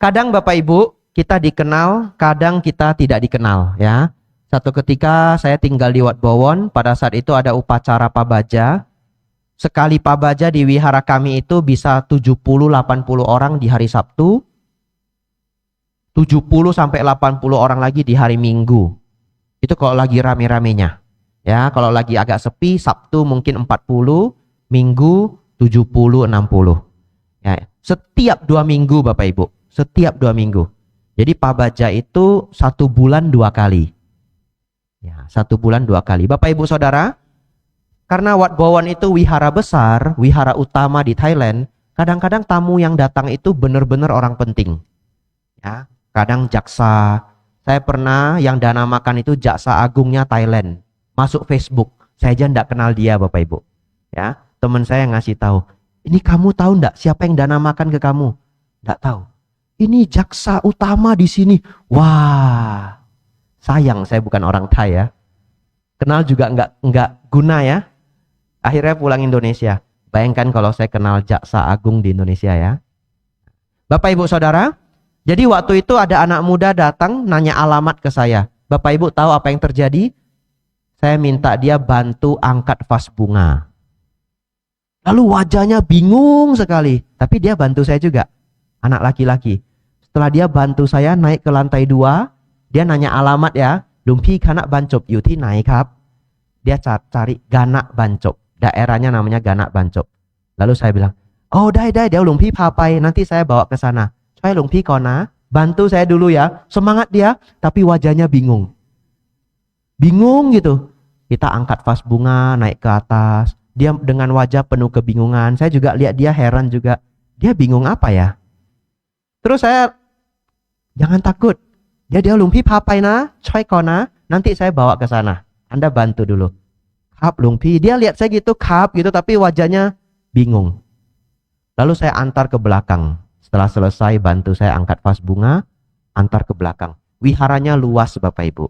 Kadang Bapak Ibu kita dikenal, kadang kita tidak dikenal ya. Satu ketika saya tinggal di Wat Bowon, pada saat itu ada upacara pabaja. Sekali pabaja di wihara kami itu bisa 70-80 orang di hari Sabtu, 70-80 orang lagi di hari Minggu. Itu kalau lagi rame-ramenya. Ya, kalau lagi agak sepi, Sabtu mungkin 40, Minggu 70-60. Ya, setiap 2 minggu Bapak Ibu. Setiap 2 minggu. Jadi pabaja itu 1 bulan 2 kali. Ya, 1 bulan 2 kali. Bapak Ibu Saudara, karena Wat Bowon itu wihara besar, wihara utama di Thailand, kadang-kadang tamu yang datang itu benar-benar orang penting. Ya, kadang jaksa. Saya pernah yang dana makan itu jaksa agungnya Thailand. Masuk Facebook. Saya aja enggak kenal dia Bapak Ibu. Ya, teman saya ngasih tahu, "Ini kamu tahu enggak siapa yang dana makan ke kamu?" Enggak tahu. "Ini jaksa utama di sini." Wah, sayang saya bukan orang Thai ya. Kenal juga enggak guna ya. Akhirnya pulang Indonesia. Bayangkan kalau saya kenal jaksa agung di Indonesia ya. Bapak Ibu Saudara, jadi waktu itu ada anak muda datang nanya alamat ke saya. Bapak Ibu tahu apa yang terjadi? Saya minta dia bantu angkat vas bunga. Lalu wajahnya bingung sekali. Tapi dia bantu saya juga. Anak laki-laki. Setelah dia bantu saya naik ke lantai 2, dia nanya alamat ya. "Lumpii Ganak Bancop yu ti nai kap?" Dia cari Ganak Bancop. Daerahnya namanya Ganak Bancop. Lalu saya bilang, "Oh, dai, dia Lumpii papai, nanti saya bawa ke sana. Coy Lumpii kona, bantu saya dulu ya." Semangat dia, tapi wajahnya bingung. Bingung gitu. Kita angkat vas bunga, naik ke atas. Dia dengan wajah penuh kebingungan. Saya juga lihat dia heran juga. Dia bingung apa ya? Terus saya, "Jangan takut. Dia Lumpii papai na, coy kona, nanti saya bawa ke sana. Anda bantu dulu." "Kap Lumpii." Dia lihat saya gitu, kap gitu, tapi wajahnya bingung. Lalu saya antar ke belakang. Setelah selesai bantu saya angkat vas bunga, antar ke belakang. Wiharanya luas Bapak Ibu.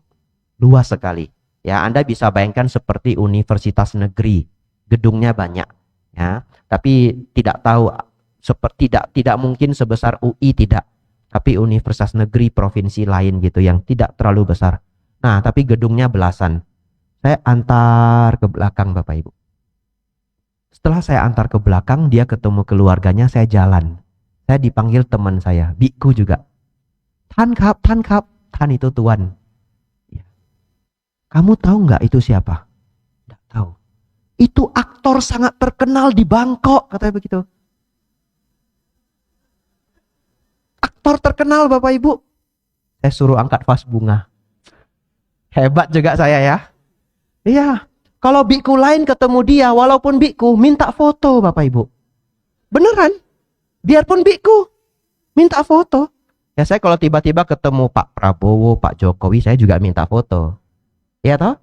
Luas sekali. Ya, Anda bisa bayangkan seperti universitas negeri. Gedungnya banyak, ya. Tapi tidak tahu seperti tidak mungkin sebesar UI, tidak. Tapi universitas negeri provinsi lain gitu yang tidak terlalu besar. Nah, tapi gedungnya belasan. Saya antar ke belakang Bapak Ibu. Setelah saya antar ke belakang, dia ketemu keluarganya, saya jalan. Saya dipanggil teman saya, biku juga. Tan kap. Tan itu tuan. Ya. "Kamu tahu nggak itu siapa?" "Nggak tahu." "Itu aktor sangat terkenal di Bangkok," katanya begitu. Aktor terkenal Bapak Ibu. Saya suruh angkat vas bunga. Hebat juga saya ya. Iya, kalau biku lain ketemu dia, walaupun biku, minta foto Bapak Ibu. Beneran, biarpun biku, minta foto. Ya saya kalau tiba-tiba ketemu Pak Prabowo, Pak Jokowi, saya juga minta foto. Iya toh?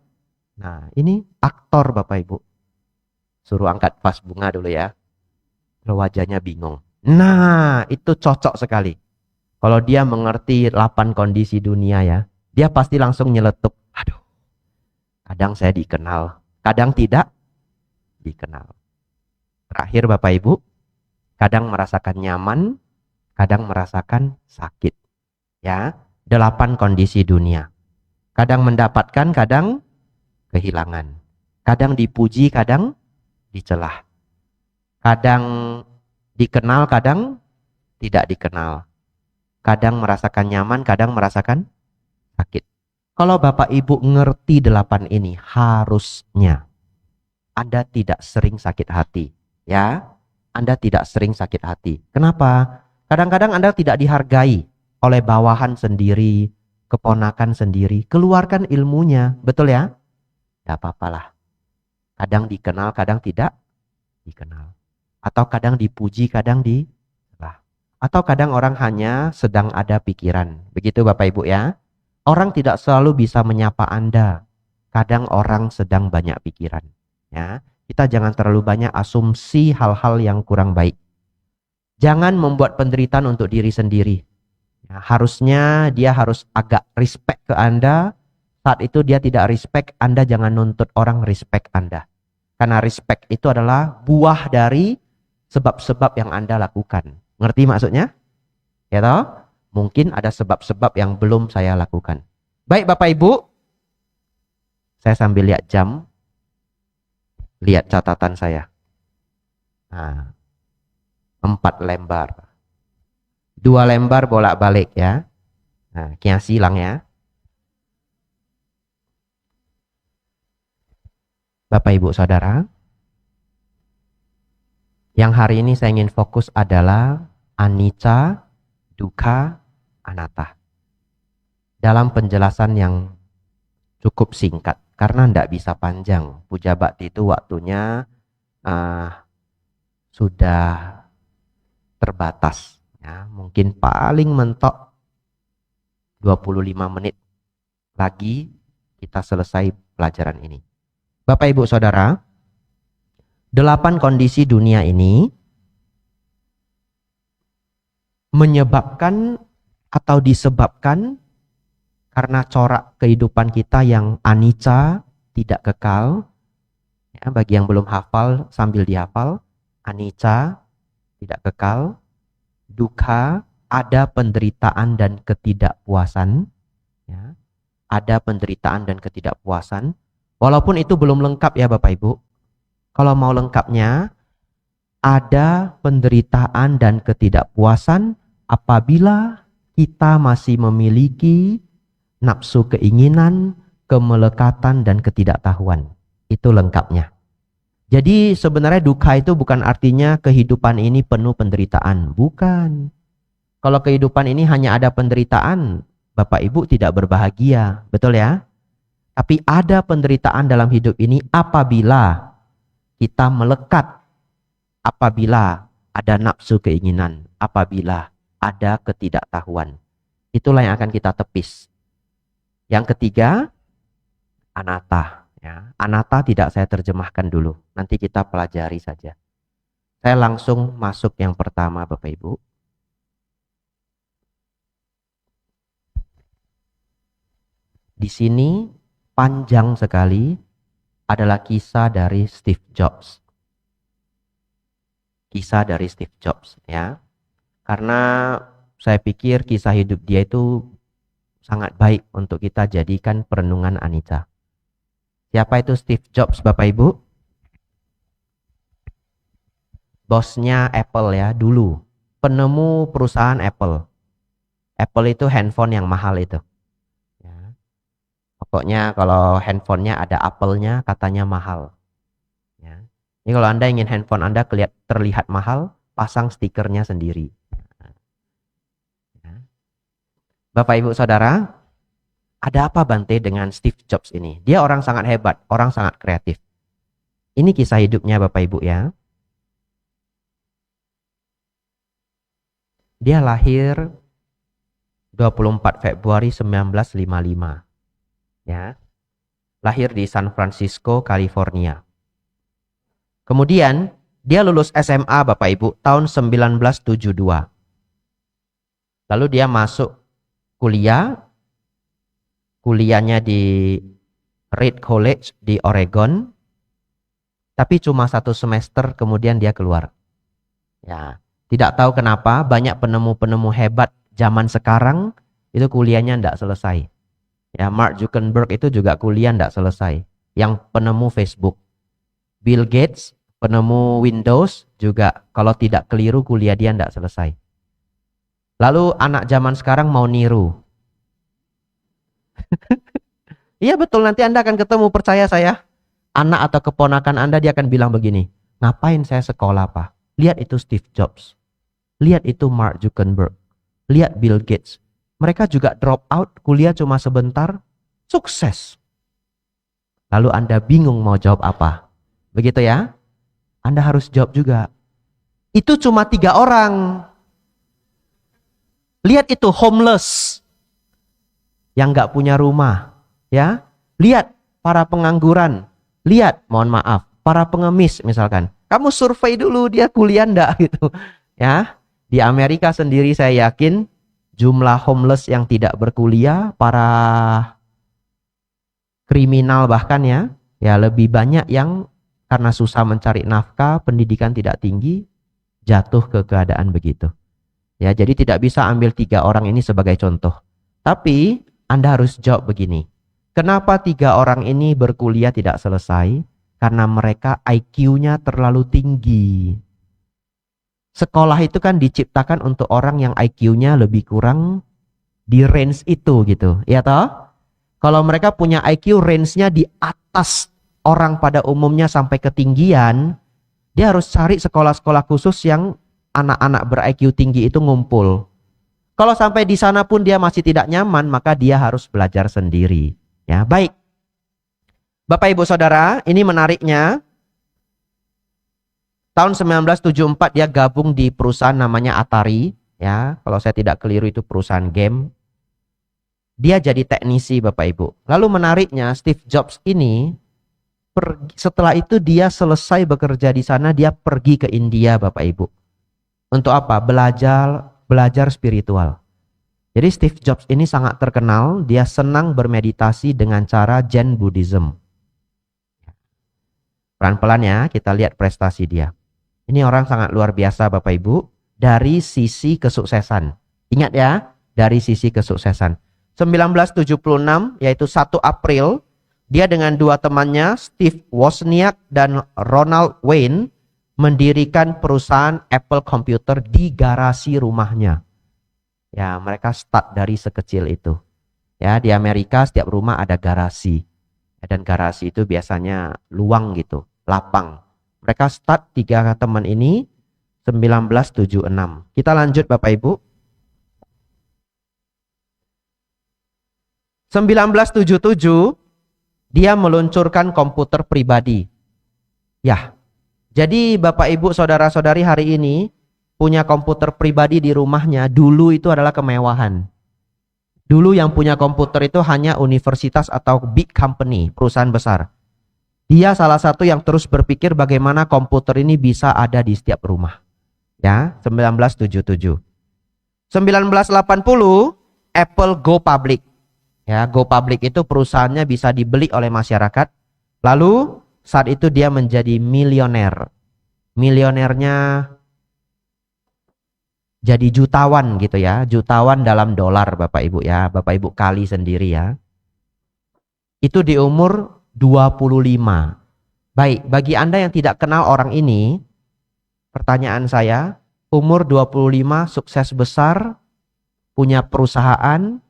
Nah, ini aktor Bapak Ibu. Suruh angkat vas bunga dulu ya. Kalau wajahnya bingung. Nah, itu cocok sekali. Kalau dia mengerti 8 kondisi dunia ya, dia pasti langsung nyeletuk. Aduh. Kadang saya dikenal, kadang tidak dikenal. Terakhir Bapak Ibu, kadang merasakan nyaman, kadang merasakan sakit. Ya, 8 kondisi dunia. Kadang mendapatkan, kadang kehilangan. Kadang dipuji, kadang dicelah. Kadang dikenal, kadang tidak dikenal. Kadang merasakan nyaman, kadang merasakan sakit. Kalau Bapak Ibu ngerti 8 ini, harusnya Anda tidak sering sakit hati. Ya, Anda tidak sering sakit hati. Kenapa? Kadang-kadang Anda tidak dihargai oleh bawahan sendiri, keponakan sendiri. Keluarkan ilmunya, betul ya? Gak apa-apalah. Kadang dikenal, kadang tidak dikenal. Atau kadang dipuji, kadang dicelah. Atau kadang orang hanya sedang ada pikiran. Begitu Bapak Ibu ya. Orang tidak selalu bisa menyapa Anda. Kadang orang sedang banyak pikiran. Ya, kita jangan terlalu banyak asumsi hal-hal yang kurang baik. Jangan membuat penderitaan untuk diri sendiri. Ya, harusnya dia harus agak respect ke Anda. Saat itu dia tidak respect, Anda jangan nuntut orang respect Anda. Karena respect itu adalah buah dari sebab-sebab yang Anda lakukan. Ngerti maksudnya? Ya toh? Mungkin ada sebab-sebab yang belum saya lakukan. Baik Bapak Ibu, saya sambil lihat jam, lihat catatan saya. Nah, 4 lembar. 2 lembar bolak-balik ya. Nah, kias silang ya. Bapak Ibu Saudara, yang hari ini saya ingin fokus adalah anicca, dukkha, anatta. Dalam penjelasan yang cukup singkat, karena tidak bisa panjang. Puja Bakti itu waktunya sudah terbatas. Ya, mungkin paling mentok 25 menit lagi kita selesai pelajaran ini. Bapak Ibu Saudara, 8 kondisi dunia ini menyebabkan atau disebabkan karena corak kehidupan kita yang anicca, tidak kekal. Ya, bagi yang belum hafal sambil dihafal, anicca, tidak kekal, dukkha, ada penderitaan dan ketidakpuasan. Ya, ada penderitaan dan ketidakpuasan. Walaupun itu belum lengkap ya Bapak Ibu. Kalau mau lengkapnya, ada penderitaan dan ketidakpuasan apabila kita masih memiliki nafsu keinginan, kemelekatan, dan ketidaktahuan. Itu lengkapnya. Jadi sebenarnya dukkha itu bukan artinya kehidupan ini penuh penderitaan. Bukan. Kalau kehidupan ini hanya ada penderitaan, Bapak Ibu tidak berbahagia. Betul ya? Tapi ada penderitaan dalam hidup ini apabila kita melekat, apabila ada nafsu keinginan, apabila ada ketidaktahuan. Itulah yang akan kita tepis. Yang ketiga, anatta. Ya, anatta tidak saya terjemahkan dulu. Nanti kita pelajari saja. Saya langsung masuk yang pertama Bapak Ibu. Di sini panjang sekali adalah kisah dari Steve Jobs. Kisah dari Steve Jobs ya. Karena saya pikir kisah hidup dia itu sangat baik untuk kita jadikan perenungan anicca. Siapa itu Steve Jobs Bapak Ibu? Bosnya Apple ya dulu. Penemu perusahaan Apple. Apple itu handphone yang mahal itu. Pokoknya kalau handphonenya ada Apple-nya katanya mahal. Ya. Ini kalau Anda ingin handphone Anda terlihat mahal, pasang stikernya sendiri. Ya. Bapak Ibu Saudara, ada apa Bante dengan Steve Jobs ini? Dia orang sangat hebat, orang sangat kreatif. Ini kisah hidupnya Bapak Ibu ya. Dia lahir 24 Februari 1955. Ya, lahir di San Francisco, California. Kemudian dia lulus SMA Bapak Ibu tahun 1972. Lalu dia masuk kuliahnya di Reed College di Oregon. Tapi cuma 1 semester kemudian dia keluar. Ya, tidak tahu kenapa banyak penemu-penemu hebat zaman sekarang itu kuliahnya tidak selesai. Ya, Mark Zuckerberg itu juga kuliah tidak selesai. Yang penemu Facebook. Bill Gates, penemu Windows juga kalau tidak keliru kuliah dia tidak selesai. Lalu anak zaman sekarang mau niru. Iya betul, nanti Anda akan ketemu, percaya saya. Anak atau keponakan Anda dia akan bilang begini, ngapain saya sekolah Pak? Lihat itu Steve Jobs. Lihat itu Mark Zuckerberg. Lihat Bill Gates. Mereka juga drop out, kuliah cuma sebentar, sukses. Lalu Anda bingung mau jawab apa. Begitu ya? Anda harus jawab juga. Itu cuma 3 orang. Lihat itu homeless. Yang gak punya rumah. Ya, lihat para pengangguran. Lihat, mohon maaf, para pengemis misalkan. Kamu survei dulu dia kuliah enggak gitu. Ya, di Amerika sendiri saya yakin jumlah homeless yang tidak berkuliah, para kriminal bahkan ya lebih banyak yang karena susah mencari nafkah, pendidikan tidak tinggi, jatuh ke keadaan begitu. Ya, jadi tidak bisa ambil 3 orang ini sebagai contoh. Tapi Anda harus jawab begini. Kenapa 3 orang ini berkuliah tidak selesai? Karena mereka IQ-nya terlalu tinggi. Sekolah itu kan diciptakan untuk orang yang IQ-nya lebih kurang di range itu gitu. Ya toh? Kalau mereka punya IQ range-nya di atas orang pada umumnya sampai ketinggian, dia harus cari sekolah-sekolah khusus yang anak-anak ber-IQ tinggi itu ngumpul. Kalau sampai di sana pun dia masih tidak nyaman, maka dia harus belajar sendiri. Ya, baik. Bapak Ibu Saudara, ini menariknya. Tahun 1974 dia gabung di perusahaan namanya Atari, ya. Kalau saya tidak keliru itu perusahaan game. Dia jadi teknisi Bapak Ibu. Lalu menariknya Steve Jobs ini setelah itu dia selesai bekerja di sana, dia pergi ke India Bapak Ibu. Untuk apa? Belajar spiritual. Jadi Steve Jobs ini sangat terkenal, dia senang bermeditasi dengan cara Zen Buddhism. Pelan-pelan ya, kita lihat prestasi dia. Ini orang sangat luar biasa Bapak Ibu, dari sisi kesuksesan. Ingat ya, dari sisi kesuksesan. 1976, yaitu 1 April, dia dengan 2 temannya, Steve Wozniak dan Ronald Wayne, mendirikan perusahaan Apple Computer di garasi rumahnya. Ya, mereka start dari sekecil itu. Ya, di Amerika setiap rumah ada garasi. Dan garasi itu biasanya luang gitu, lapang. Mereka start 3 teman ini 1976. Kita lanjut Bapak Ibu. 1977 dia meluncurkan komputer pribadi. Ya. Jadi Bapak Ibu saudara-saudari hari ini punya komputer pribadi di rumahnya, dulu itu adalah kemewahan. Dulu yang punya komputer itu hanya universitas atau big company, perusahaan besar. Dia salah satu yang terus berpikir bagaimana komputer ini bisa ada di setiap rumah. Ya, 1977. 1980 Apple go public. Ya, go public itu perusahaannya bisa dibeli oleh masyarakat. Lalu saat itu dia menjadi milioner. Milionernya jadi jutawan gitu ya, jutawan dalam dolar Bapak Ibu ya, Bapak Ibu kali sendiri ya. Itu di umur 25. Baik, bagi Anda yang tidak kenal orang ini, pertanyaan saya, umur 25 sukses besar, punya perusahaan,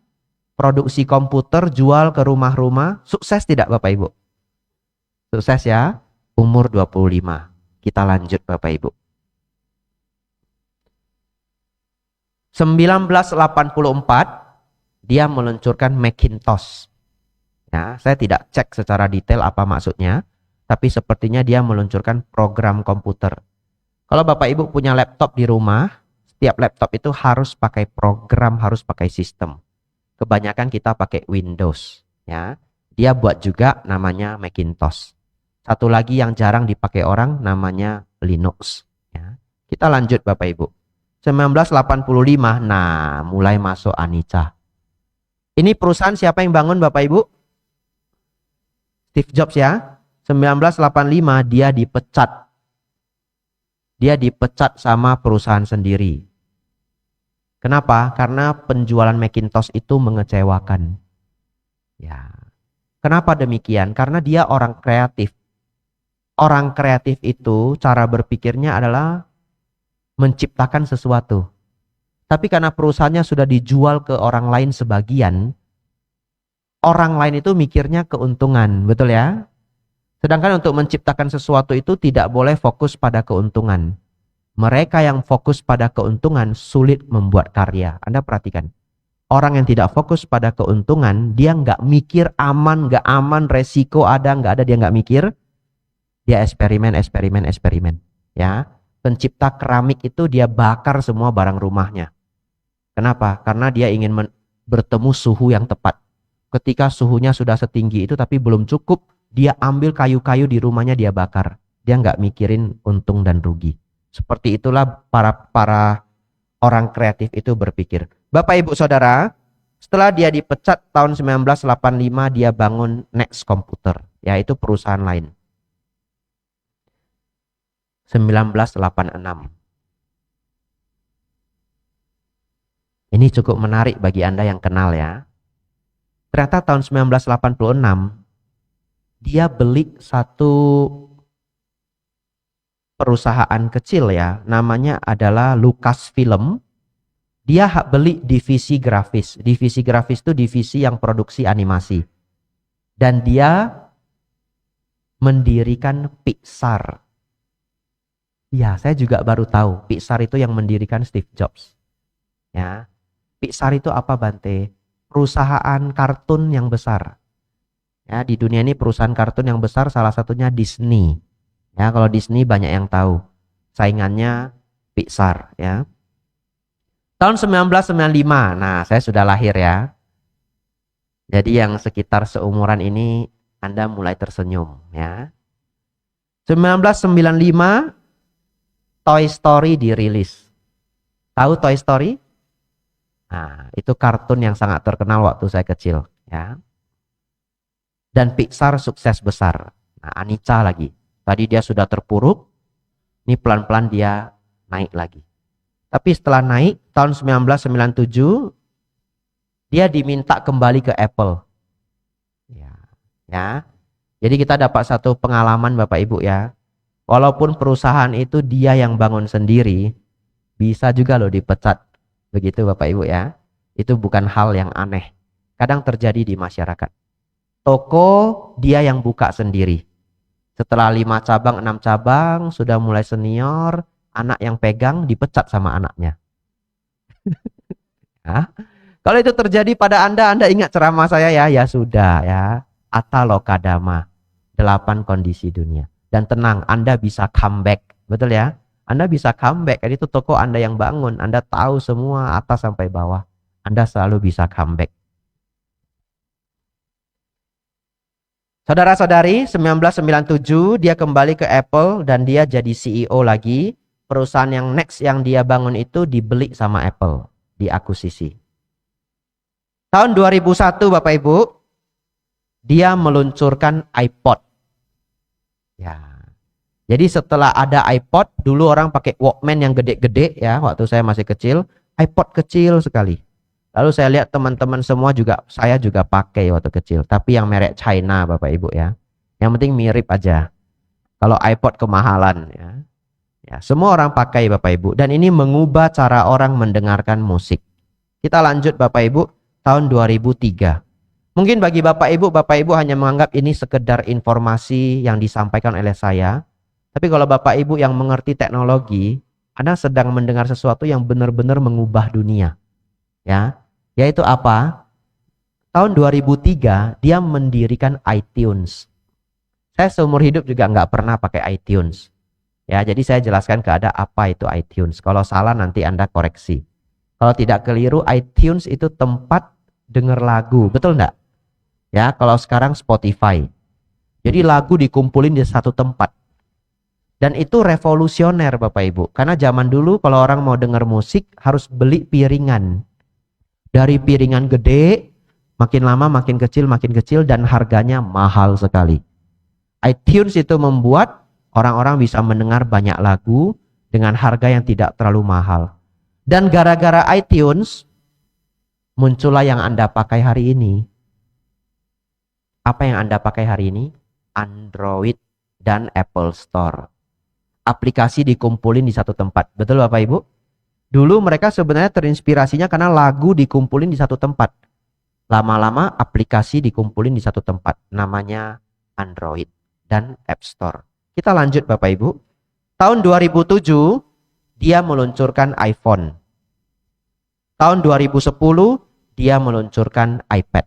produksi komputer, jual ke rumah-rumah, sukses tidak Bapak Ibu? Sukses ya, umur 25. Kita lanjut Bapak Ibu. 1984 dia meluncurkan Macintosh. Ya, saya tidak cek secara detail apa maksudnya, tapi sepertinya dia meluncurkan program komputer. Kalau Bapak Ibu punya laptop di rumah, setiap laptop itu harus pakai program, harus pakai sistem. Kebanyakan kita pakai Windows, ya. Dia buat juga namanya Macintosh. Satu lagi yang jarang dipakai orang namanya Linux, ya. Kita lanjut Bapak Ibu. 1985, nah mulai masuk Anica. Ini perusahaan siapa yang bangun Bapak Ibu? Steve Jobs ya. 1985 dia dipecat. Dia dipecat sama perusahaan sendiri. Kenapa? Karena penjualan Macintosh itu mengecewakan. Ya. Kenapa demikian? Karena dia orang kreatif. Orang kreatif itu cara berpikirnya adalah menciptakan sesuatu. Tapi karena perusahaannya sudah dijual ke orang lain sebagian, orang lain itu mikirnya keuntungan, betul ya? Sedangkan untuk menciptakan sesuatu itu tidak boleh fokus pada keuntungan. Mereka yang fokus pada keuntungan sulit membuat karya. Anda perhatikan. Orang yang tidak fokus pada keuntungan, dia nggak mikir aman, nggak aman, resiko ada, nggak ada, dia nggak mikir. Dia eksperimen. Ya. Pencipta keramik itu dia bakar semua barang rumahnya. Kenapa? Karena dia ingin bertemu suhu yang tepat. Ketika suhunya sudah setinggi itu tapi belum cukup, dia ambil kayu-kayu di rumahnya dia bakar. Dia nggak mikirin untung dan rugi. Seperti itulah para orang kreatif itu berpikir. Bapak Ibu Saudara, setelah dia dipecat tahun 1985 dia bangun Next Computer, yaitu perusahaan lain. 1986. Ini cukup menarik bagi Anda yang kenal ya. Ternyata tahun 1986 dia beli satu perusahaan kecil ya, namanya adalah Lucasfilm. Dia beli divisi grafis. Divisi grafis itu divisi yang produksi animasi. Dan dia mendirikan Pixar. Ya, saya juga baru tahu Pixar itu yang mendirikan Steve Jobs. Ya. Pixar itu apa, Bante? Perusahaan kartun yang besar. Ya, di dunia ini perusahaan kartun yang besar salah satunya Disney. Ya, kalau Disney banyak yang tahu. Saingannya Pixar, ya. Tahun 1995. Nah, saya sudah lahir ya. Jadi yang sekitar seumuran ini Anda mulai tersenyum, ya. 1995 Toy Story dirilis. Tahu Toy Story? Nah, itu kartun yang sangat terkenal waktu saya kecil, ya. Dan Pixar sukses besar. Nah, Anica lagi. Tadi dia sudah terpuruk, ini pelan-pelan dia naik lagi. Tapi setelah naik, tahun 1997, dia diminta kembali ke Apple. Ya. Jadi kita dapat satu pengalaman Bapak Ibu ya. Walaupun perusahaan itu dia yang bangun sendiri, bisa juga loh dipecat. Begitu Bapak Ibu ya. Itu bukan hal yang aneh. Kadang terjadi di masyarakat. Toko dia yang buka sendiri. Setelah 5 cabang, 6 cabang, sudah mulai senior, anak yang pegang dipecat sama anaknya. Ya. Kalau itu terjadi pada Anda ingat ceramah saya ya, ya sudah ya. Atalokadama, 8 kondisi dunia. Dan tenang, Anda bisa comeback, betul ya? Anda bisa comeback, jadi itu toko Anda yang bangun, Anda tahu semua atas sampai bawah. Anda selalu bisa comeback. Saudara-saudari, 1997 dia kembali ke Apple dan dia jadi CEO lagi. Perusahaan yang next yang dia bangun itu dibeli sama Apple, diakuisisi. Tahun 2001 Bapak Ibu, dia meluncurkan iPod. Ya. Jadi setelah ada iPod, dulu orang pakai Walkman yang gede-gede ya, waktu saya masih kecil, iPod kecil sekali. Lalu saya lihat teman-teman semua juga, saya juga pakai waktu kecil. Tapi yang merek China Bapak Ibu ya. Yang penting mirip aja. Kalau iPod kemahalan ya. Ya, semua orang pakai Bapak Ibu. Dan ini mengubah cara orang mendengarkan musik. Kita lanjut Bapak Ibu, tahun 2003. Mungkin bagi Bapak Ibu hanya menganggap ini sekedar informasi yang disampaikan oleh saya. Tapi kalau Bapak Ibu yang mengerti teknologi, Anda sedang mendengar sesuatu yang benar-benar mengubah dunia. Ya, yaitu apa? Tahun 2003 dia mendirikan iTunes. Saya seumur hidup juga nggak pernah pakai iTunes. Ya, jadi saya jelaskan ke Anda apa itu iTunes. Kalau salah nanti Anda koreksi. Kalau tidak keliru, iTunes itu tempat dengar lagu, betul nggak? Ya, kalau sekarang Spotify. Jadi lagu dikumpulin di satu tempat. Dan itu revolusioner Bapak Ibu. Karena zaman dulu kalau orang mau dengar musik harus beli piringan. Dari piringan gede, makin lama makin kecil dan harganya mahal sekali. iTunes itu membuat orang-orang bisa mendengar banyak lagu dengan harga yang tidak terlalu mahal. Dan gara-gara iTunes, muncullah yang Anda pakai hari ini. Apa yang Anda pakai hari ini? Android dan Apple Store. Aplikasi dikumpulin di satu tempat. Betul Bapak Ibu? Dulu mereka sebenarnya terinspirasinya karena lagu dikumpulin di satu tempat. Lama-lama aplikasi dikumpulin di satu tempat. Namanya Android dan App Store. Kita lanjut Bapak Ibu. Tahun 2007 dia meluncurkan iPhone. Tahun 2010 dia meluncurkan iPad.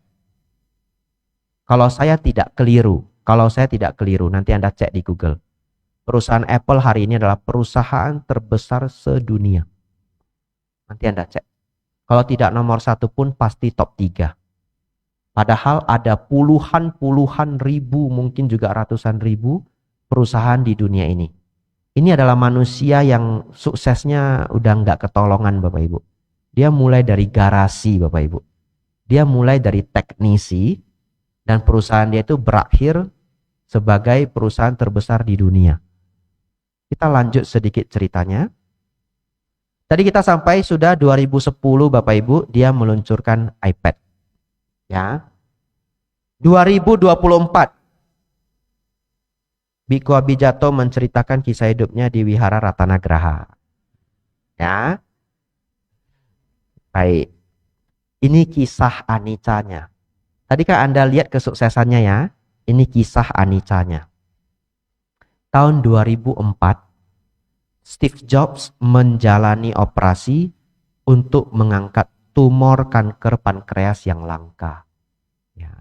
Kalau saya tidak keliru, nanti Anda cek di Google. Perusahaan Apple hari ini adalah perusahaan terbesar sedunia. Nanti Anda cek. Kalau tidak nomor 1 pun pasti top 3. Padahal ada puluhan ribu, mungkin juga ratusan ribu perusahaan di dunia ini. Ini adalah manusia yang suksesnya udah nggak ketolongan Bapak Ibu. Dia mulai dari garasi Bapak Ibu. Dia mulai dari teknisi dan perusahaan dia itu berakhir sebagai perusahaan terbesar di dunia. Kita lanjut sedikit ceritanya. Tadi kita sampai sudah 2010 Bapak Ibu, dia meluncurkan iPad. Ya. 2024 Biko Abijato menceritakan kisah hidupnya di Wihara Ratanagraha. Ya. Baik. Ini kisah anicanya. Tadi kan Anda lihat kesuksesannya ya. Ini kisah anicanya. Tahun 2004 Steve Jobs menjalani operasi untuk mengangkat tumor kanker pankreas yang langka. Ya.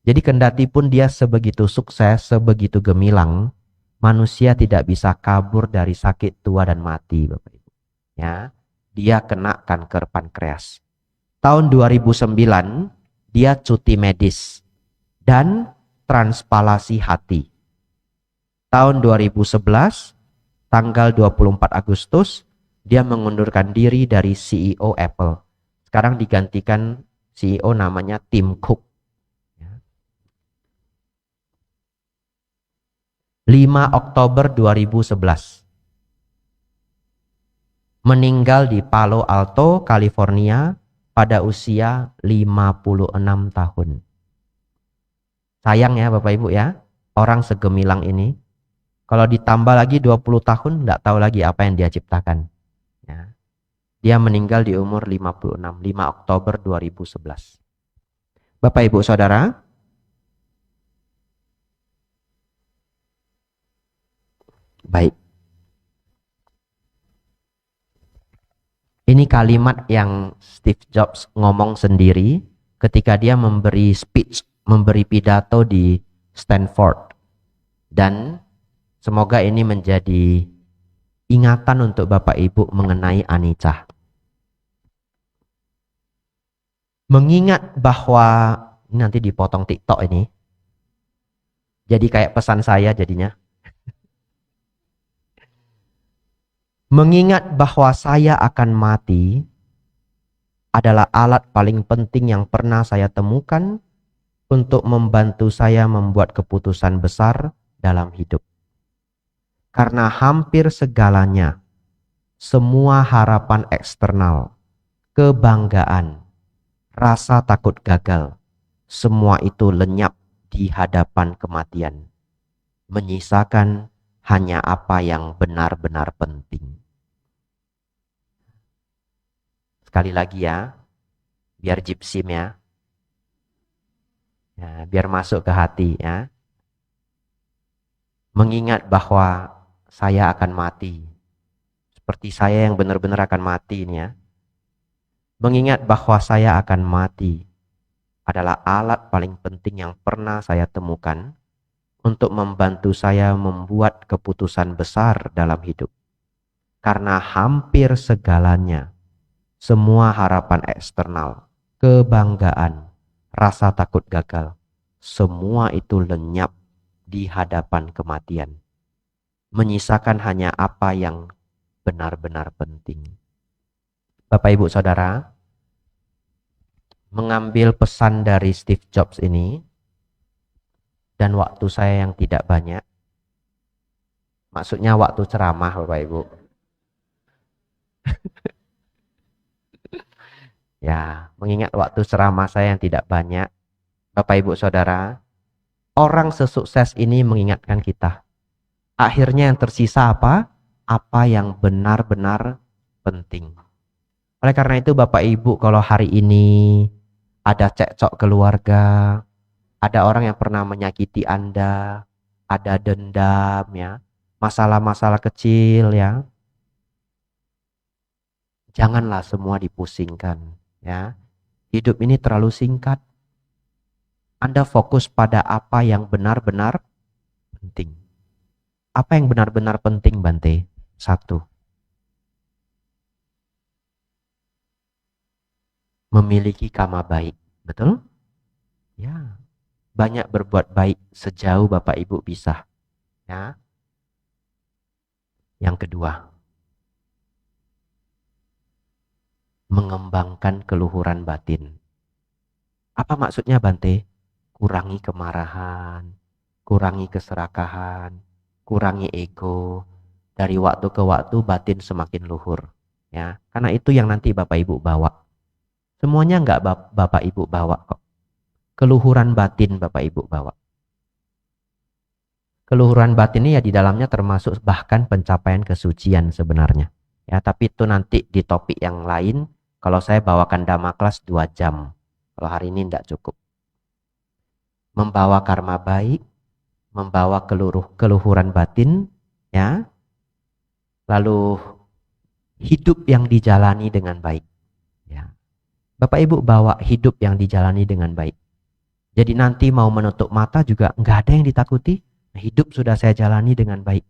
Jadi kendati pun dia sebegitu sukses, sebegitu gemilang, manusia tidak bisa kabur dari sakit tua dan mati, Bapak Ibu. Ya. Dia kena kanker pankreas. Tahun 2009 dia cuti medis dan transplantasi hati. Tahun 2011 tanggal 24 Agustus, dia mengundurkan diri dari CEO Apple. Sekarang digantikan CEO namanya Tim Cook. 5 Oktober 2011. Meninggal di Palo Alto, California pada usia 56 tahun. Sayang ya Bapak Ibu ya, orang segemilang ini. Kalau ditambah lagi 20 tahun, enggak tahu lagi apa yang dia ciptakan. Ya. Dia meninggal di umur 56, 5 Oktober 2011. Bapak Ibu Saudara, baik. Ini kalimat yang Steve Jobs ngomong sendiri ketika dia memberi speech, memberi pidato di Stanford. Dan semoga ini menjadi ingatan untuk Bapak Ibu mengenai anicca. Mengingat bahwa, ini nanti dipotong TikTok ini. Jadi kayak pesan saya jadinya. Mengingat bahwa saya akan mati adalah alat paling penting yang pernah saya temukan untuk membantu saya membuat keputusan besar dalam hidup. Karena hampir segalanya, semua harapan eksternal, kebanggaan, rasa takut gagal, semua itu lenyap di hadapan kematian. Menyisakan hanya apa yang benar-benar penting. Sekali lagi ya, biar jipsim ya. Ya, biar masuk ke hati ya. Mengingat bahwa saya akan mati. Seperti saya yang benar-benar akan mati ini ya. Mengingat bahwa saya akan mati adalah alat paling penting yang pernah saya temukan untuk membantu saya membuat keputusan besar dalam hidup. Karena hampir segalanya, semua harapan eksternal, kebanggaan, rasa takut gagal, semua itu lenyap di hadapan kematian. Menyisakan hanya apa yang benar-benar penting. Bapak Ibu Saudara, mengambil pesan dari Steve Jobs ini, dan waktu saya yang tidak banyak, maksudnya waktu ceramah Bapak Ibu. Ya, mengingat waktu ceramah saya yang tidak banyak, Bapak Ibu Saudara, orang sesukses ini mengingatkan kita. Akhirnya yang tersisa apa? Apa yang benar-benar penting. Oleh karena itu Bapak Ibu, kalau hari ini ada cekcok keluarga, ada orang yang pernah menyakiti Anda, ada dendam ya, masalah-masalah kecil ya, janganlah semua dipusingkan ya. Hidup ini terlalu singkat. Anda fokus pada apa yang benar-benar penting. Apa yang benar-benar penting, Bante? 1. Memiliki karma baik. Betul? Ya. Banyak berbuat baik sejauh Bapak Ibu bisa. Ya. Yang kedua, mengembangkan keluhuran batin. Apa maksudnya, Bante? Kurangi kemarahan, kurangi keserakahan, kurangi ego, Dari waktu ke waktu batin semakin luhur. Ya, karena itu yang nanti Bapak Ibu bawa. Semuanya enggak Bapak Ibu bawa kok. Keluhuran batin Bapak Ibu bawa. Keluhuran batin ini ya di dalamnya termasuk bahkan pencapaian kesucian sebenarnya. Ya, tapi itu nanti di topik yang lain. Kalau saya bawakan Dhamma kelas 2 jam. Kalau hari ini tidak cukup. Membawa karma baik, membawa keluhuran batin, ya. Lalu hidup yang dijalani dengan baik. Ya. Bapak Ibu bawa hidup yang dijalani dengan baik. Jadi nanti mau menutup mata juga nggak ada yang ditakuti. Hidup sudah saya jalani dengan baik.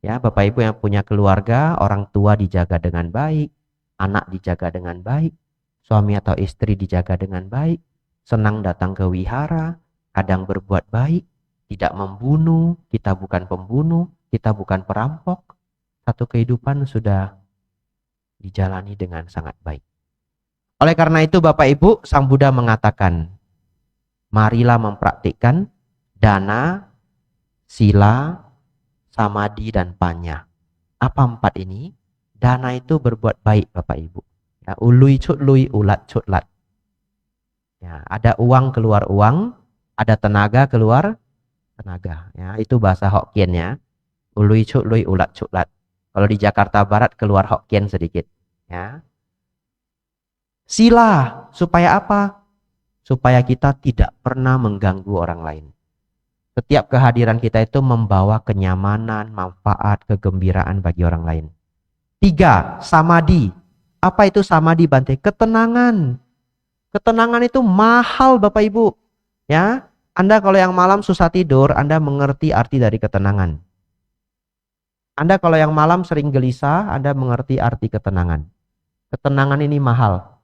Ya, Bapak Ibu yang punya keluarga, orang tua dijaga dengan baik, anak dijaga dengan baik, suami atau istri dijaga dengan baik, senang datang ke wihara, kadang berbuat baik, tidak membunuh, kita bukan pembunuh, kita bukan perampok. Satu kehidupan sudah dijalani dengan sangat baik. Oleh karena itu Bapak Ibu, Sang Buddha mengatakan, marilah mempraktikkan dana, sila, samadhi, dan panya. Apa 4 ini? Dana itu berbuat baik Bapak Ibu. Ya, ului cut lui, ulat cut lat. Ya, ada uang keluar uang, ada tenaga keluar tenaga. Ya, itu bahasa Hokkien ya. Ului cut lui, ulat cut lat. Kalau di Jakarta Barat keluar Hokkien sedikit. Ya. Sila, supaya apa? Supaya kita tidak pernah mengganggu orang lain. Setiap kehadiran kita itu membawa kenyamanan, manfaat, kegembiraan bagi orang lain. 3, samadhi. Apa itu samadhi, Bante? Ketenangan. Ketenangan itu mahal Bapak Ibu. Ya, Anda kalau yang malam susah tidur, Anda mengerti arti dari ketenangan. Anda kalau yang malam sering gelisah, Anda mengerti arti ketenangan. Ketenangan ini mahal.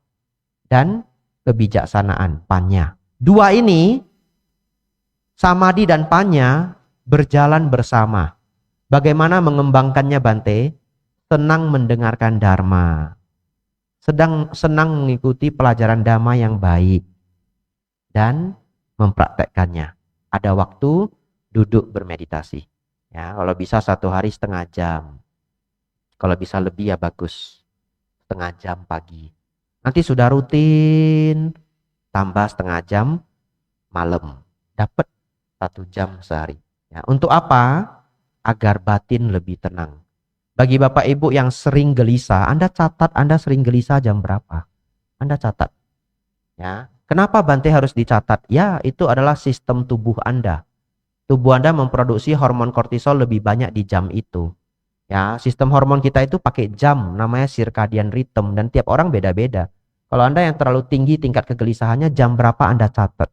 Dan kebijaksanaan, panya. 2 ini, samadhi dan panya, berjalan bersama. Bagaimana mengembangkannya Bante? Senang mendengarkan dharma. Senang mengikuti pelajaran dhamma yang baik. Dan mempraktekkannya. Ada waktu duduk bermeditasi. Ya, kalau bisa 1 hari setengah jam. Kalau bisa lebih ya bagus. Setengah jam pagi. Nanti sudah rutin, tambah setengah jam malam. Dapat 1 jam sehari. Ya, untuk apa? Agar batin lebih tenang. Bagi Bapak Ibu yang sering gelisah, Anda catat Anda sering gelisah jam berapa. Anda catat. Ya. Kenapa Bante harus dicatat? Ya, itu adalah sistem tubuh Anda. Tubuh Anda memproduksi hormon kortisol lebih banyak di jam itu. Ya, sistem hormon kita itu pakai jam, namanya circadian rhythm, dan tiap orang beda-beda. Kalau Anda yang terlalu tinggi tingkat kegelisahannya, jam berapa Anda catat.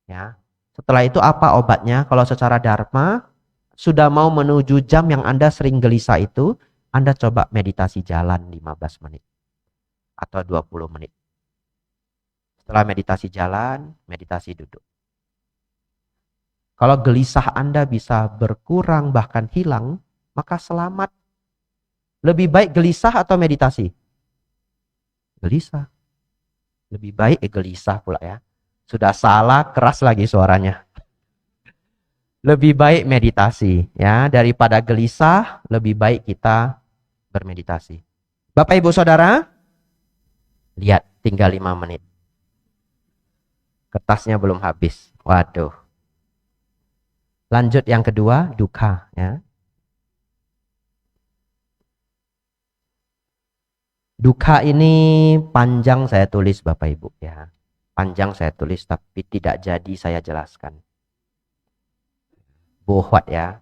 Ya. Setelah itu apa obatnya? Kalau secara dharma, sudah mau menuju jam yang Anda sering gelisah itu, Anda coba meditasi jalan 15 menit. Atau 20 menit. Setelah meditasi jalan, meditasi duduk. Kalau gelisah Anda bisa berkurang bahkan hilang, maka selamat. Lebih baik gelisah atau meditasi? Gelisah. Lebih baik gelisah pula ya. Sudah salah, keras lagi suaranya. Lebih baik meditasi ya, daripada gelisah, lebih baik kita bermeditasi. Bapak Ibu Saudara, lihat tinggal 5 menit. Kertasnya belum habis. Waduh. Lanjut yang kedua, dukkha ya. Dukkha ini panjang saya tulis Bapak Ibu ya. Panjang saya tulis tapi tidak jadi saya jelaskan. Bohwat ya.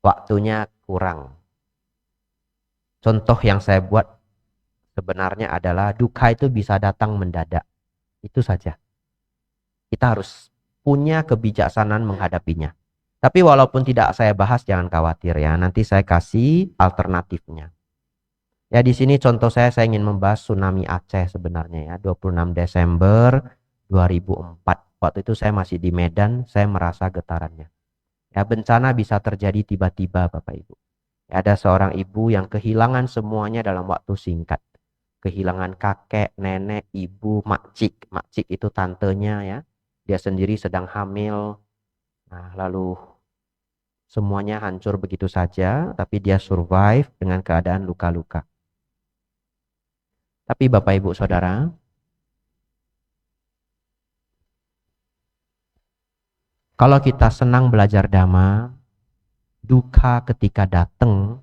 Waktunya kurang. Contoh yang saya buat sebenarnya adalah dukkha itu bisa datang mendadak. Itu saja. Kita harus punya kebijaksanaan menghadapinya. Tapi walaupun tidak saya bahas jangan khawatir ya. Nanti saya kasih alternatifnya. Ya di sini contoh saya ingin membahas tsunami Aceh sebenarnya ya. 26 Desember 2004. Waktu itu saya masih di Medan, saya merasa getarannya. Ya bencana bisa terjadi tiba-tiba Bapak Ibu. Ya, ada seorang ibu yang kehilangan semuanya dalam waktu singkat. Kehilangan kakek, nenek, ibu, makcik. Makcik itu tantenya ya. Dia sendiri sedang hamil. Nah lalu semuanya hancur begitu saja, tapi dia survive dengan keadaan luka-luka. Tapi Bapak Ibu Saudara, kalau kita senang belajar dhamma, duka ketika datang,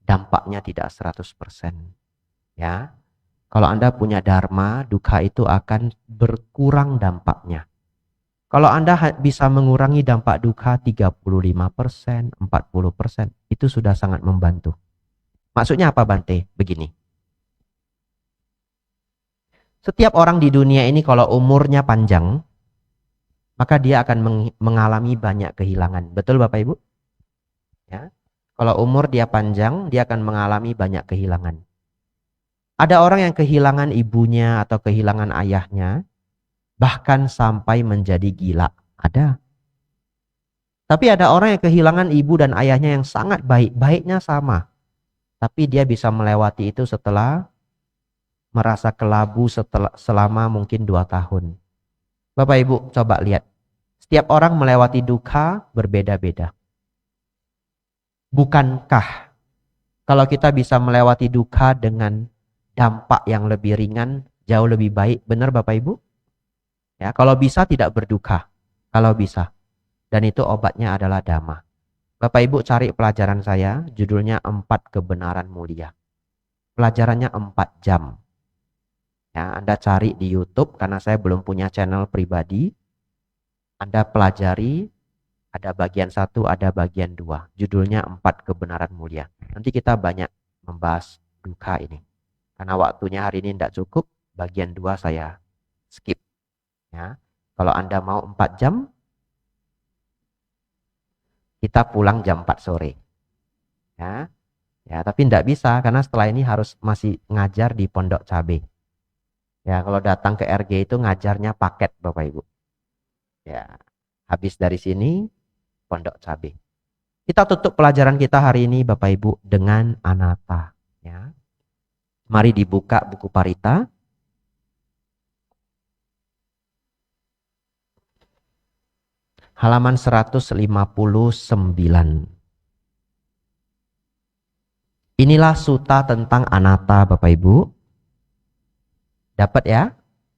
dampaknya tidak 100%. Ya. Kalau Anda punya dharma, duka itu akan berkurang dampaknya. Kalau Anda bisa mengurangi dampak duka 35%, 40%, itu sudah sangat membantu. Maksudnya apa Bante? Begini. Setiap orang di dunia ini kalau umurnya panjang, maka dia akan mengalami banyak kehilangan. Betul Bapak Ibu? Ya. Kalau umur dia panjang, dia akan mengalami banyak kehilangan. Ada orang yang kehilangan ibunya atau kehilangan ayahnya, bahkan sampai menjadi gila. Ada. Tapi ada orang yang kehilangan ibu dan ayahnya yang sangat baik. Baiknya sama. Tapi dia bisa melewati itu setelah merasa kelabu selama mungkin 2 tahun. Bapak Ibu coba lihat. Setiap orang melewati duka berbeda-beda. Bukankah kalau kita bisa melewati duka dengan dampak yang lebih ringan, jauh lebih baik, benar Bapak Ibu? Ya, kalau bisa tidak berduka, kalau bisa. Dan itu obatnya adalah dhamma. Bapak Ibu cari pelajaran saya, judulnya 4 kebenaran mulia. Pelajarannya 4 jam. Ya, Anda cari di YouTube karena saya belum punya channel pribadi. Anda pelajari, ada bagian 1, ada bagian 2. Judulnya 4 kebenaran mulia. Nanti kita banyak membahas duka ini. Karena waktunya hari ini tidak cukup, bagian 2 saya skip. Ya. Kalau Anda mau 4 jam, kita pulang jam 4 sore. Ya, ya tapi tidak bisa karena setelah ini harus masih ngajar di Pondok Cabe. Ya, kalau datang ke RG itu ngajarnya paket Bapak Ibu. Ya, habis dari sini Pondok Cabe. Kita tutup pelajaran kita hari ini Bapak Ibu dengan anatta. Ya. Mari dibuka buku Parita. Halaman 159. Inilah suta tentang anatta Bapak Ibu. Dapat ya?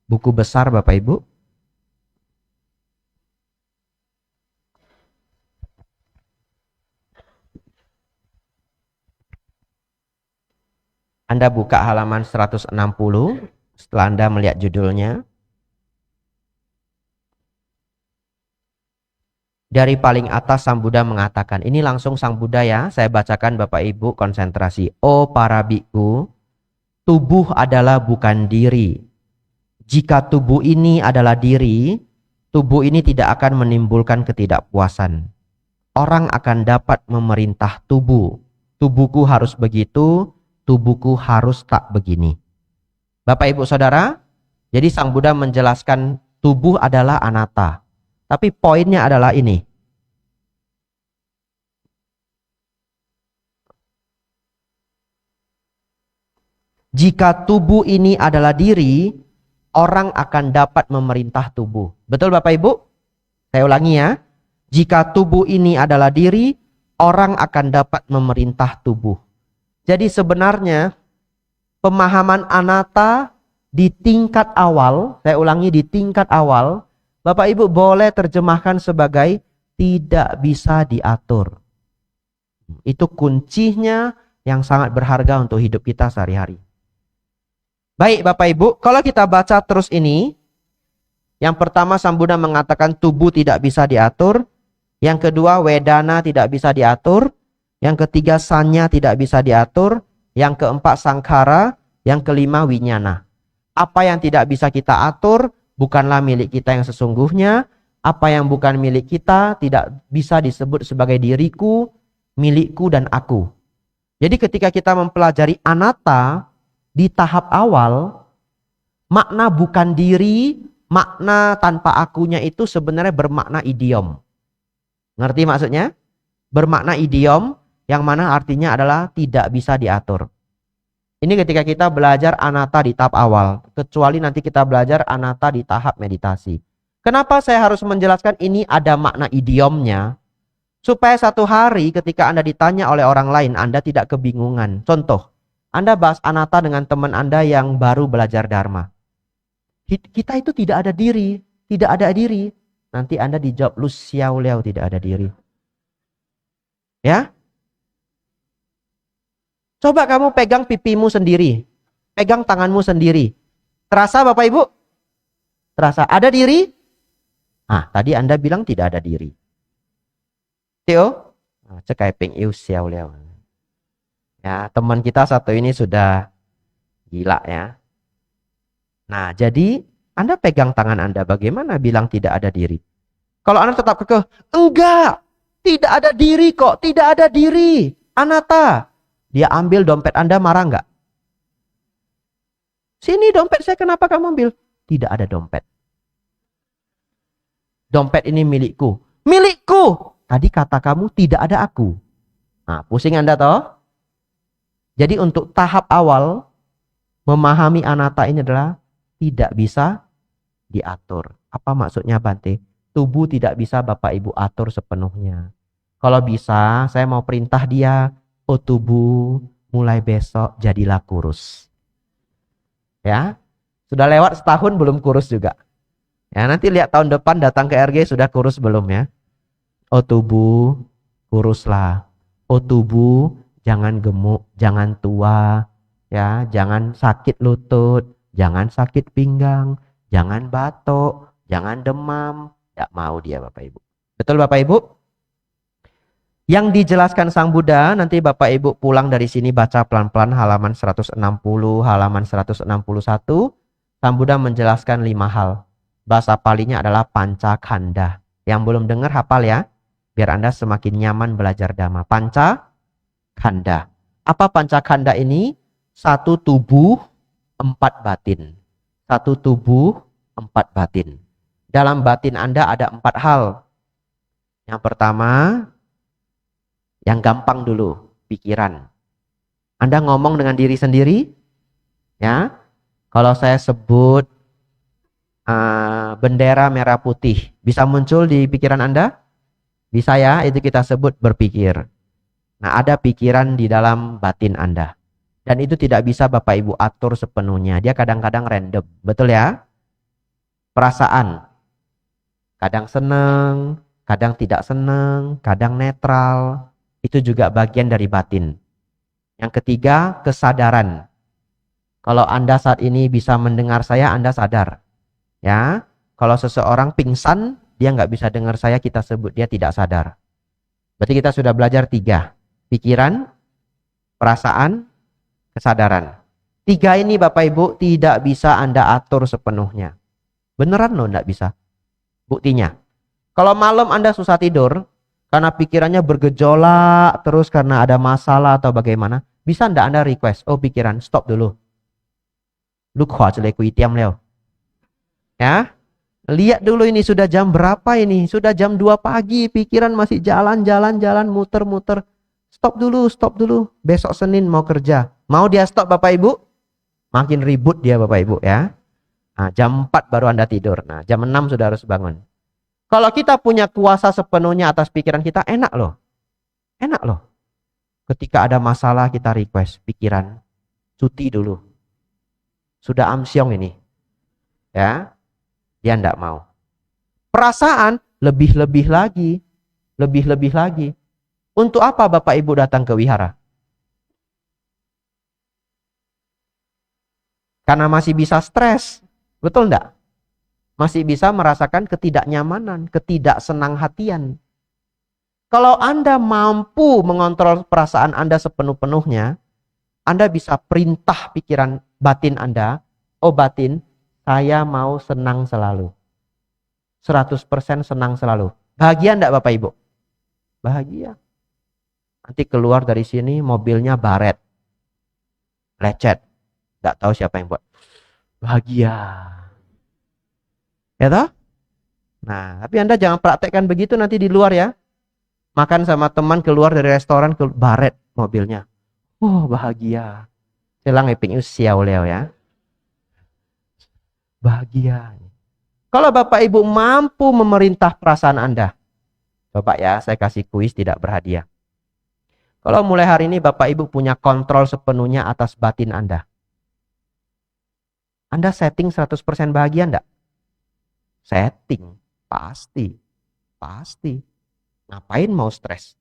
Buku besar Bapak Ibu. Anda buka halaman 160 setelah Anda melihat judulnya. Dari paling atas Sang Buddha mengatakan, ini langsung Sang Buddha ya, saya bacakan Bapak Ibu konsentrasi. Oh para biku, tubuh adalah bukan diri. Jika tubuh ini adalah diri, tubuh ini tidak akan menimbulkan ketidakpuasan. Orang akan dapat memerintah tubuh. Tubuhku harus begitu, tubuhku harus tak begini. Bapak Ibu Saudara, jadi Sang Buddha menjelaskan tubuh adalah anatta. Tapi poinnya adalah ini. Jika tubuh ini adalah diri, orang akan dapat memerintah tubuh. Betul Bapak Ibu? Saya ulangi ya. Jika tubuh ini adalah diri, orang akan dapat memerintah tubuh. Jadi sebenarnya pemahaman anatta di tingkat awal, saya ulangi di tingkat awal, Bapak Ibu boleh terjemahkan sebagai tidak bisa diatur. Itu kuncinya yang sangat berharga untuk hidup kita sehari-hari. Baik Bapak Ibu, kalau kita baca terus ini, yang pertama Sang Buddha mengatakan tubuh tidak bisa diatur, yang kedua wedana tidak bisa diatur, yang ketiga sanya tidak bisa diatur, yang keempat sangkara, yang kelima winyana. Apa yang tidak bisa kita atur bukanlah milik kita yang sesungguhnya. Apa yang bukan milik kita tidak bisa disebut sebagai diriku, milikku, dan aku. Jadi ketika kita mempelajari anatta di tahap awal, makna bukan diri, makna tanpa akunya itu sebenarnya bermakna idiom. Ngerti maksudnya? Bermakna idiom yang mana artinya adalah tidak bisa diatur. Ini ketika kita belajar anatta di tahap awal. Kecuali nanti kita belajar anatta di tahap meditasi. Kenapa saya harus menjelaskan ini ada makna idiomnya? Supaya satu hari ketika Anda ditanya oleh orang lain, Anda tidak kebingungan. Contoh, Anda bahas anatta dengan teman Anda yang baru belajar Dharma. Kita itu tidak ada diri, tidak ada diri. Nanti Anda dijawab, lu xiao liao, tidak ada diri. Ya? Coba kamu pegang pipimu sendiri. Pegang tanganmu sendiri. Terasa Bapak Ibu? Terasa ada diri? Ah, tadi Anda bilang tidak ada diri. Tio? Cekai ping iu xiao liao. Ya, teman kita satu ini sudah gila ya. Nah, jadi Anda pegang tangan Anda, bagaimana bilang tidak ada diri? Kalau Anda tetap kekeh, enggak, tidak ada diri kok, tidak ada diri. Anatta. Dia ambil dompet Anda, marah enggak? Sini dompet saya, kenapa kamu ambil? Tidak ada dompet. Dompet ini milikku. Milikku. Tadi kata kamu tidak ada aku. Nah, pusing Anda toh? Jadi untuk tahap awal memahami anatta ini adalah tidak bisa diatur. Apa maksudnya Bante? Tubuh tidak bisa Bapak Ibu atur sepenuhnya. Kalau bisa, saya mau perintah dia, oh tubuh, mulai besok jadilah kurus. Ya, sudah lewat setahun belum kurus juga. Ya, nanti lihat tahun depan datang ke RG sudah kurus belum ya? Oh tubuh, kuruslah. Oh tubuh, jangan gemuk, jangan tua, ya, jangan sakit lutut, jangan sakit pinggang, jangan batuk, jangan demam. Tidak mau dia Bapak Ibu. Betul Bapak Ibu? Yang dijelaskan Sang Buddha, nanti Bapak Ibu pulang dari sini baca pelan-pelan halaman 160, halaman 161. Sang Buddha menjelaskan 5 hal. Bahasa Palinya adalah panca khanda. Yang belum dengar hafal ya, biar Anda semakin nyaman belajar Dhamma. Panca khanda. Apa panca khanda ini? 1 tubuh, 4 batin. 1 tubuh, 4 batin. Dalam batin Anda ada 4 hal. Yang pertama, yang gampang dulu, pikiran. Anda ngomong dengan diri sendiri, ya. Kalau saya sebut bendera merah putih, bisa muncul di pikiran Anda? Bisa ya, itu kita sebut berpikir. Nah, ada pikiran di dalam batin Anda. Dan itu tidak bisa Bapak Ibu atur sepenuhnya. Dia kadang-kadang random, betul ya? Perasaan. Kadang senang, kadang tidak senang, kadang netral. Itu juga bagian dari batin. Yang ketiga, kesadaran. Kalau Anda saat ini bisa mendengar saya, Anda sadar. Ya, kalau seseorang pingsan, dia nggak bisa dengar saya, kita sebut dia tidak sadar. Berarti kita sudah belajar 3. Pikiran, perasaan, kesadaran. 3 ini Bapak Ibu tidak bisa Anda atur sepenuhnya. Beneran loh nggak bisa. Buktinya, kalau malam Anda susah tidur, karena pikirannya bergejolak, terus karena ada masalah atau bagaimana, bisa nggak Anda request, oh pikiran, stop dulu. Lu kok tiam leo. Ya, lihat dulu ini sudah jam berapa ini, sudah jam 2 pagi, pikiran masih jalan, muter-muter. Stop dulu, besok Senin mau kerja. Mau dia stop Bapak Ibu? Makin ribut dia Bapak Ibu ya. Nah, jam 4 baru Anda tidur. Nah, jam 6 sudah harus bangun. Kalau kita punya kuasa sepenuhnya atas pikiran kita, enak loh. Enak loh. Ketika ada masalah kita request pikiran, cuti dulu. Sudah amsyong ini. Ya. Dia enggak mau. Perasaan lebih-lebih lagi. Lebih-lebih lagi. Untuk apa Bapak Ibu datang ke wihara? Karena masih bisa stres. Betul enggak? Masih bisa merasakan ketidaknyamanan, ketidaksenang hatian. Kalau Anda mampu mengontrol perasaan Anda sepenuh-penuhnya, Anda bisa perintah pikiran batin Anda, oh batin, saya mau senang selalu. 100% senang selalu. Bahagia enggak Bapak Ibu? Bahagia. Nanti keluar dari sini mobilnya baret. Lecet. Enggak tahu siapa yang buat. Bahagia. Ya toh? Nah, tapi Anda jangan praktekkan begitu nanti di luar ya. Makan sama teman keluar dari restoran ke baret mobilnya. Oh, bahagia. Selang eping siau leo ya. Bahagia. Kalau Bapak Ibu mampu memerintah perasaan Anda, Coba ya, saya kasih kuis tidak berhadiah. Kalau mulai hari ini Bapak Ibu punya kontrol sepenuhnya atas batin Anda. Anda setting 100% bahagia enggak? Setting. Pasti. Pasti. Ngapain mau stres?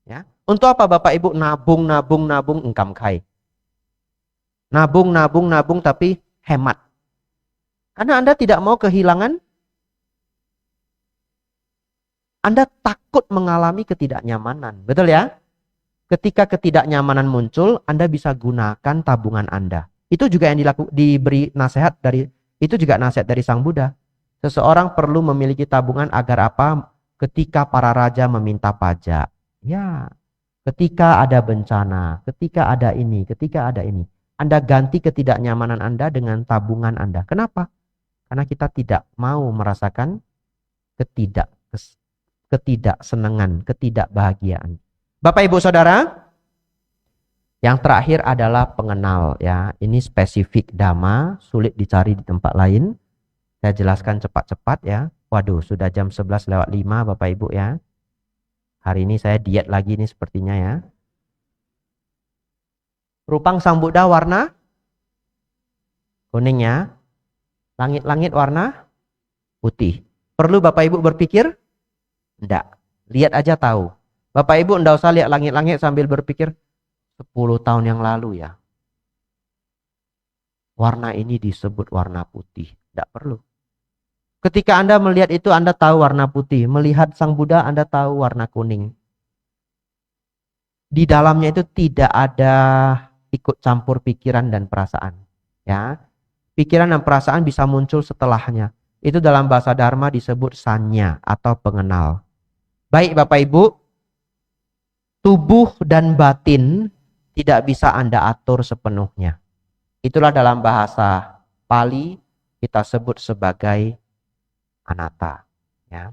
Ya. Untuk apa Bapak Ibu nabung, income kai? Nabung tapi hemat. Karena Anda tidak mau kehilangan. Anda takut mengalami ketidaknyamanan. Betul ya? Ketika ketidaknyamanan muncul, Anda bisa gunakan tabungan Anda. Itu juga yang diberi nasihat itu juga nasihat dari Sang Buddha. Seseorang perlu memiliki tabungan agar apa? Ketika para raja meminta pajak. Ya, ketika ada bencana, ketika ada ini. Anda ganti ketidaknyamanan Anda dengan tabungan Anda. Kenapa? Karena kita tidak mau merasakan ketidaksenangan, ketidakbahagiaan. Bapak Ibu Saudara, yang terakhir adalah pengenal ya. Ini spesifik Dhamma, sulit dicari di tempat lain. Saya jelaskan cepat-cepat ya. Waduh, sudah jam 11:05 Bapak Ibu ya. Hari ini saya diet lagi nih sepertinya ya. Rupang Sang Buddha warna kuning ya. Langit-langit warna putih. Perlu Bapak Ibu berpikir? Enggak. Lihat aja tahu. Bapak Ibu enggak usah lihat langit-langit sambil berpikir 10 tahun yang lalu ya. Warna ini disebut warna putih. Enggak perlu. Ketika Anda melihat itu Anda tahu warna putih. Melihat Sang Buddha Anda tahu warna kuning. Di dalamnya itu tidak ada ikut campur pikiran dan perasaan. Ya. Pikiran dan perasaan bisa muncul setelahnya. Itu dalam bahasa Dharma disebut sanya atau pengenal. Baik Bapak Ibu, tubuh dan batin tidak bisa Anda atur sepenuhnya. Itulah dalam bahasa Pali kita sebut sebagai anatta. Ya.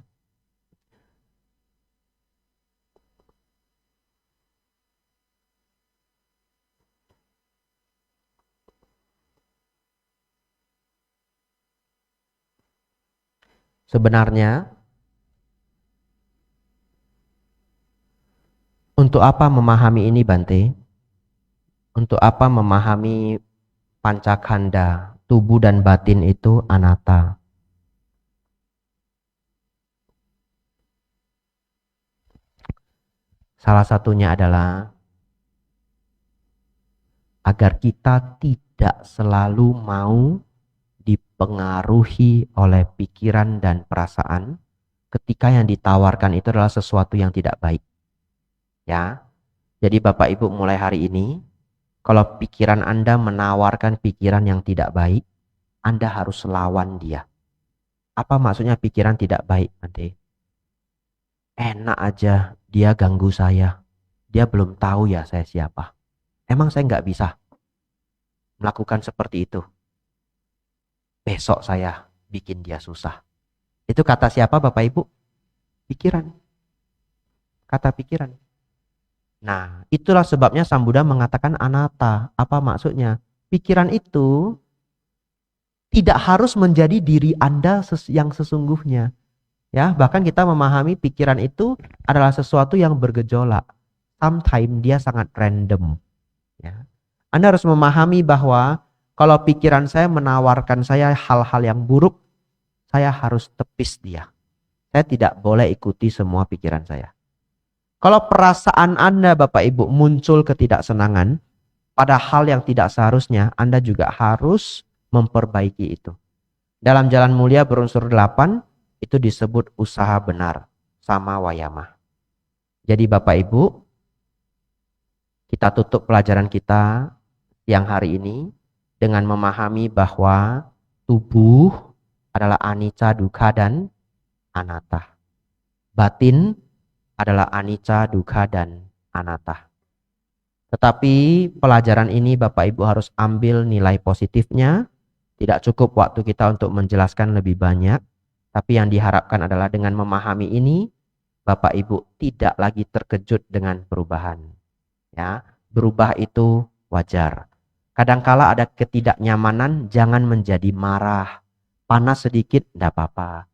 Sebenarnya, untuk apa memahami ini Bante? Untuk apa memahami pancakanda, tubuh dan batin itu anatta? Salah satunya adalah agar kita tidak selalu mau dipengaruhi oleh pikiran dan perasaan ketika yang ditawarkan itu adalah sesuatu yang tidak baik. Ya. Jadi Bapak Ibu mulai hari ini, kalau pikiran Anda menawarkan pikiran yang tidak baik, Anda harus lawan dia. Apa maksudnya pikiran tidak baik, Bante? Enak aja dia ganggu saya. Dia belum tahu ya saya siapa. Emang saya nggak bisa melakukan seperti itu. Besok saya bikin dia susah. Itu kata siapa Bapak Ibu? Pikiran. Kata pikiran. Nah, itulah sebabnya Sang Buddha mengatakan anatta. Apa maksudnya? Pikiran itu tidak harus menjadi diri Anda yang sesungguhnya. Ya, bahkan kita memahami pikiran itu adalah sesuatu yang bergejolak. Sometimes dia sangat random. Ya. Anda harus memahami bahwa kalau pikiran saya menawarkan saya hal-hal yang buruk, saya harus tepis dia. Saya tidak boleh ikuti semua pikiran saya. Kalau perasaan Anda Bapak Ibu muncul ketidaksenangan pada hal yang tidak seharusnya, Anda juga harus memperbaiki itu. Dalam Jalan Mulia berunsur 8, itu disebut usaha benar, sama wayama. Jadi Bapak Ibu, kita tutup pelajaran kita yang hari ini dengan memahami bahwa tubuh adalah anicca, dukkha, dan anatta. Batin adalah anicca, dukkha, dan anatta. Tetapi pelajaran ini Bapak Ibu harus ambil nilai positifnya. Tidak cukup waktu kita untuk menjelaskan lebih banyak. Tapi yang diharapkan adalah dengan memahami ini, Bapak Ibu tidak lagi terkejut dengan perubahan. Ya, berubah itu wajar. Kadangkala ada ketidaknyamanan, jangan menjadi marah. Panas sedikit, enggak apa-apa.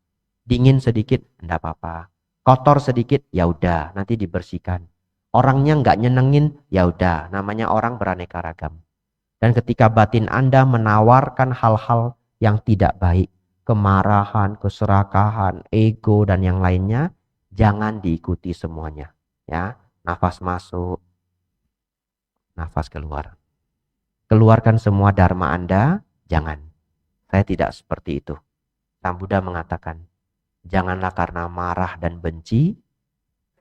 Dingin sedikit, enggak apa-apa. Kotor sedikit, ya udah, nanti dibersihkan. Orangnya nggak nyenengin, ya udah, namanya orang beraneka ragam. Dan ketika batin Anda menawarkan hal-hal yang tidak baik, kemarahan, keserakahan, ego dan yang lainnya, jangan diikuti semuanya. Ya, nafas masuk, nafas keluar. Keluarkan semua dharma Anda, jangan. Saya tidak seperti itu. Sang Buddha mengatakan, janganlah karena marah dan benci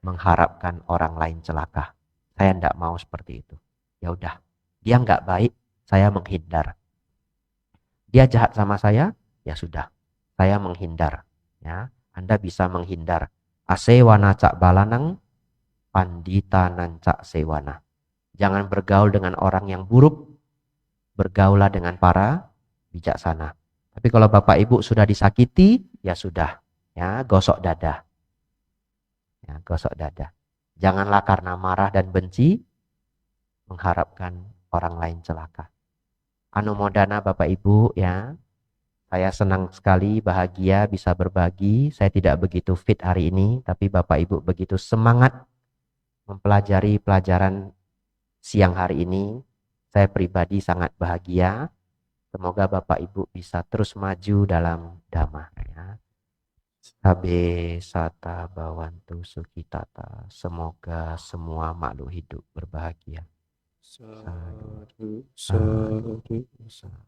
mengharapkan orang lain celaka. Saya tidak mau seperti itu. Ya udah, dia nggak baik, saya menghindar. Dia jahat sama saya, ya sudah, saya menghindar. Ya, Anda bisa menghindar. Asewana cak balanang, pandita nancak sewana. Jangan bergaul dengan orang yang buruk, bergaulah dengan para bijaksana. Tapi kalau Bapak Ibu sudah disakiti, ya sudah, ya gosok dada. Ya, gosok dada. Janganlah karena marah dan benci mengharapkan orang lain celaka. Anumodana Bapak Ibu ya. Saya senang sekali, bahagia bisa berbagi. Saya tidak begitu fit hari ini, tapi Bapak Ibu begitu semangat mempelajari pelajaran siang hari ini. Saya pribadi sangat bahagia. Semoga Bapak Ibu bisa terus maju dalam dhamma ya. Sabe sata bawantu sukitata. Semoga semua makhluk hidup berbahagia. Sadu, sadu, sadu.